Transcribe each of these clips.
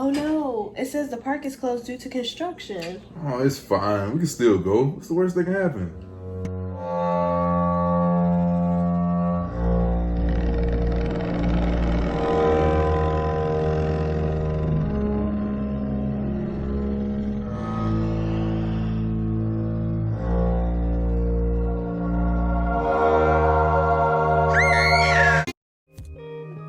Oh no, it says the park is closed due to construction. Oh, it's fine. We can still go. What's the worst that can happen?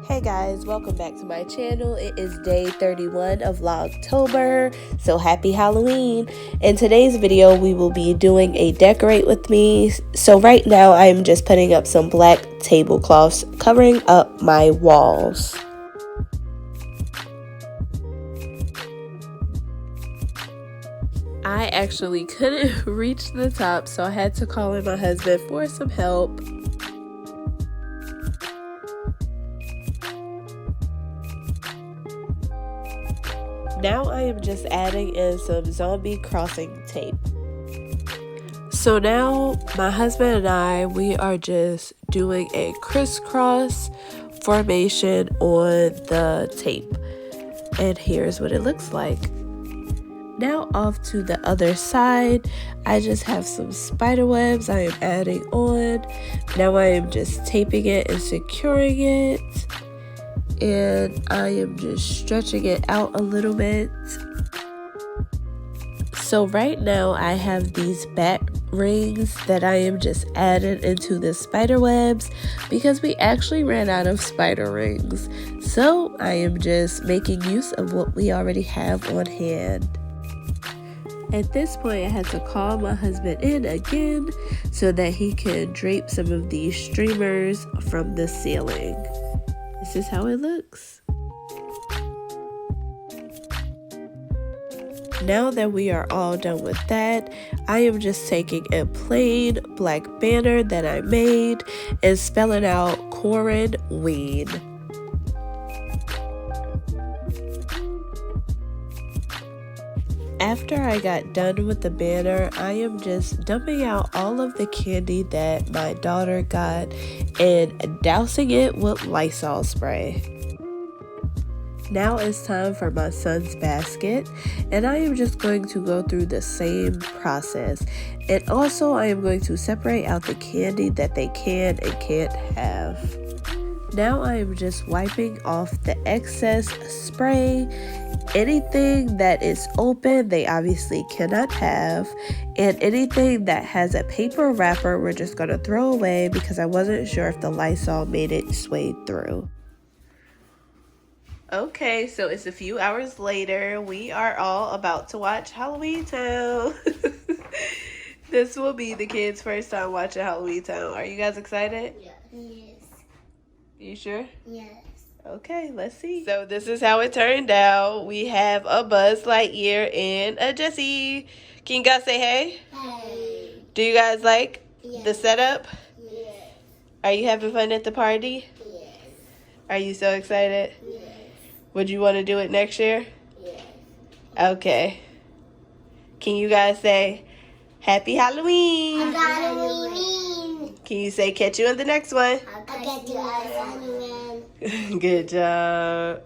Hey guys, welcome back to my channel. It is day 31 of Vlogtober, so happy Halloween. In today's video, we will be doing a decorate with me. So right now, I'm just putting up some black tablecloths covering up my walls. I actually couldn't reach the top, so I had to call in my husband for some help. Now I am just adding in some zombie crossing tape. So now my husband and we are just doing a crisscross formation on the tape. And here's what it looks like. Now off to the other side, I just have some spider webs I am adding on. Now I am just taping it and securing it. And I am just stretching it out a little bit. So right now I have these bat rings that I am just adding into the spider webs because we actually ran out of spider rings. So I am just making use of what we already have on hand. At this point, I had to call my husband in again so that he can drape some of these streamers from the ceiling. This is how it looks. Now that we are all done with that, I am just taking a plain black banner that I made and spelling out Corin Ween. After I got done with the banner, I am just dumping out all of the candy that my daughter got and dousing it with Lysol spray. Now it's time for my son's basket, and I am just going to go through the same process. And also I am going to separate out the candy that they can and can't have. Now I am just wiping off the excess spray. Anything that is open, they obviously cannot have. And anything that has a paper wrapper, we're just going to throw away because I wasn't sure if the Lysol made it sway through. Okay, so it's a few hours later. We are all about to watch Halloween Town. This will be the kids' first time watching Halloween Town. Are you guys excited? Yeah. Yes. You sure? Yes. Okay, let's see. So this is how it turned out. We have a Buzz Lightyear and a Jessie. Can you guys say hey? Hey. Do you guys like Yes. the setup? Yes. Are you having fun at the party? Yes. Are you so excited? Yes. Would you want to do it next year? Yes. Okay. Can you guys say Happy Halloween? Halloween. Can you say catch you in the next one? I'll catch you on Halloween. Good job.